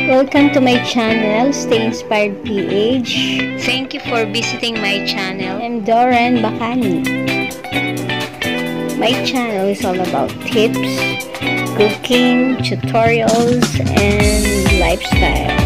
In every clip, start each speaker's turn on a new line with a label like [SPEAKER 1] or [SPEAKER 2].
[SPEAKER 1] Welcome to my channel, Stay Inspired PH. Thank you for visiting my channel. I'm Doran Bacani. My channel is all about tips, cooking, tutorials, and lifestyles.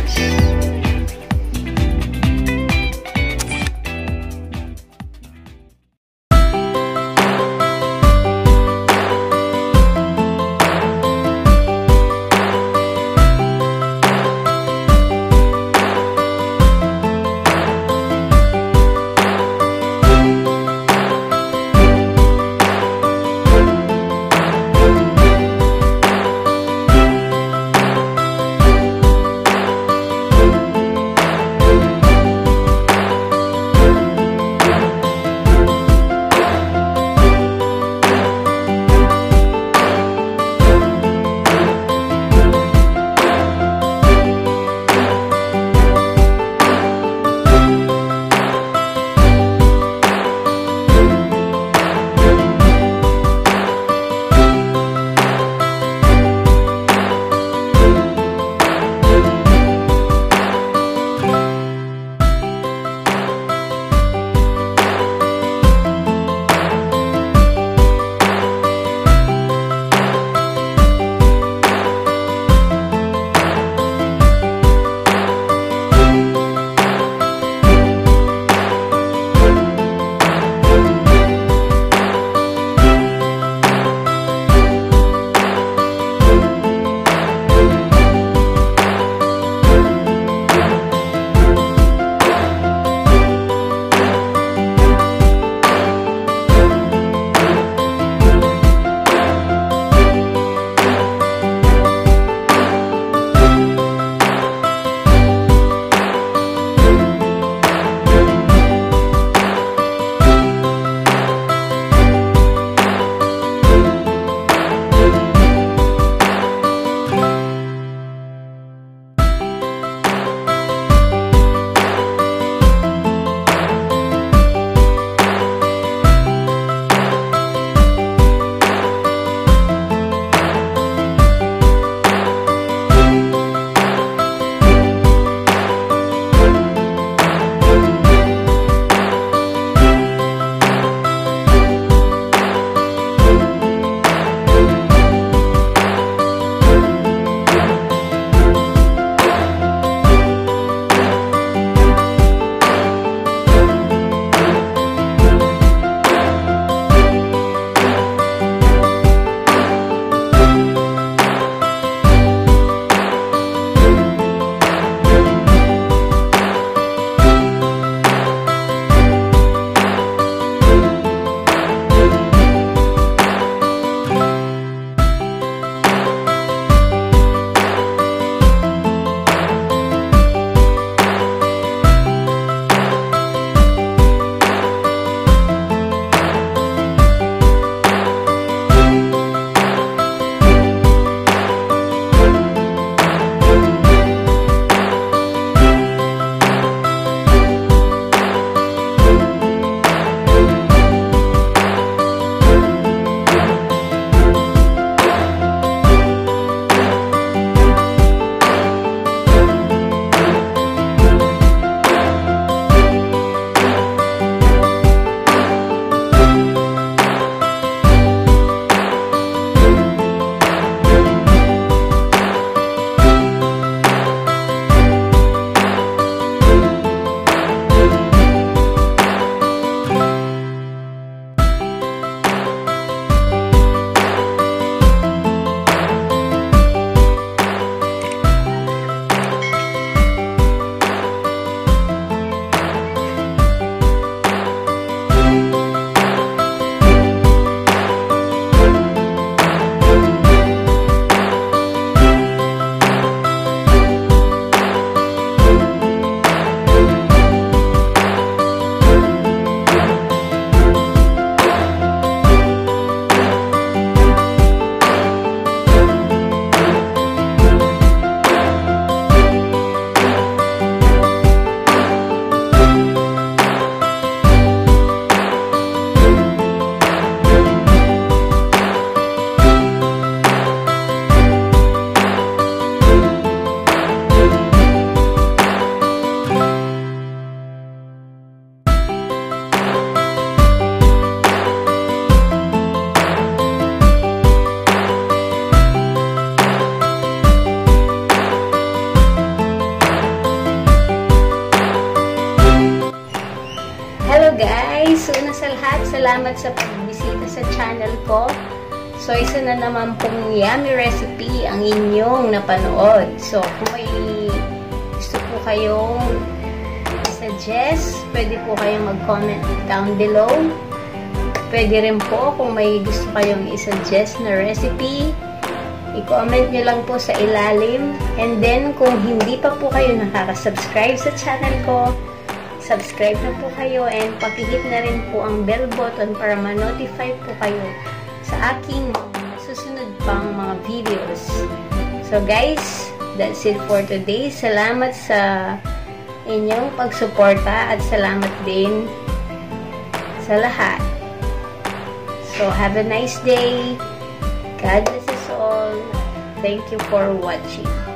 [SPEAKER 1] salamat sa pagbisita sa channel ko. So, isa na naman pong yummy recipe ang inyong napanood. So, kung may gusto po kayong suggest, pwede po kayong mag-comment down below. Pwede rin po kung may gusto kayong i-suggest na recipe, i-comment nyo lang po sa ilalim. And then, kung hindi pa po kayo nakaka-subscribe sa channel ko, subscribe na po kayo and pakihit na rin po ang bell button para ma-notify po kayo sa aking susunod pang mga videos. So guys, that's it for today. Salamat sa inyong pagsuporta at salamat din sa lahat. So, have a nice day. God bless us all. Thank you for watching.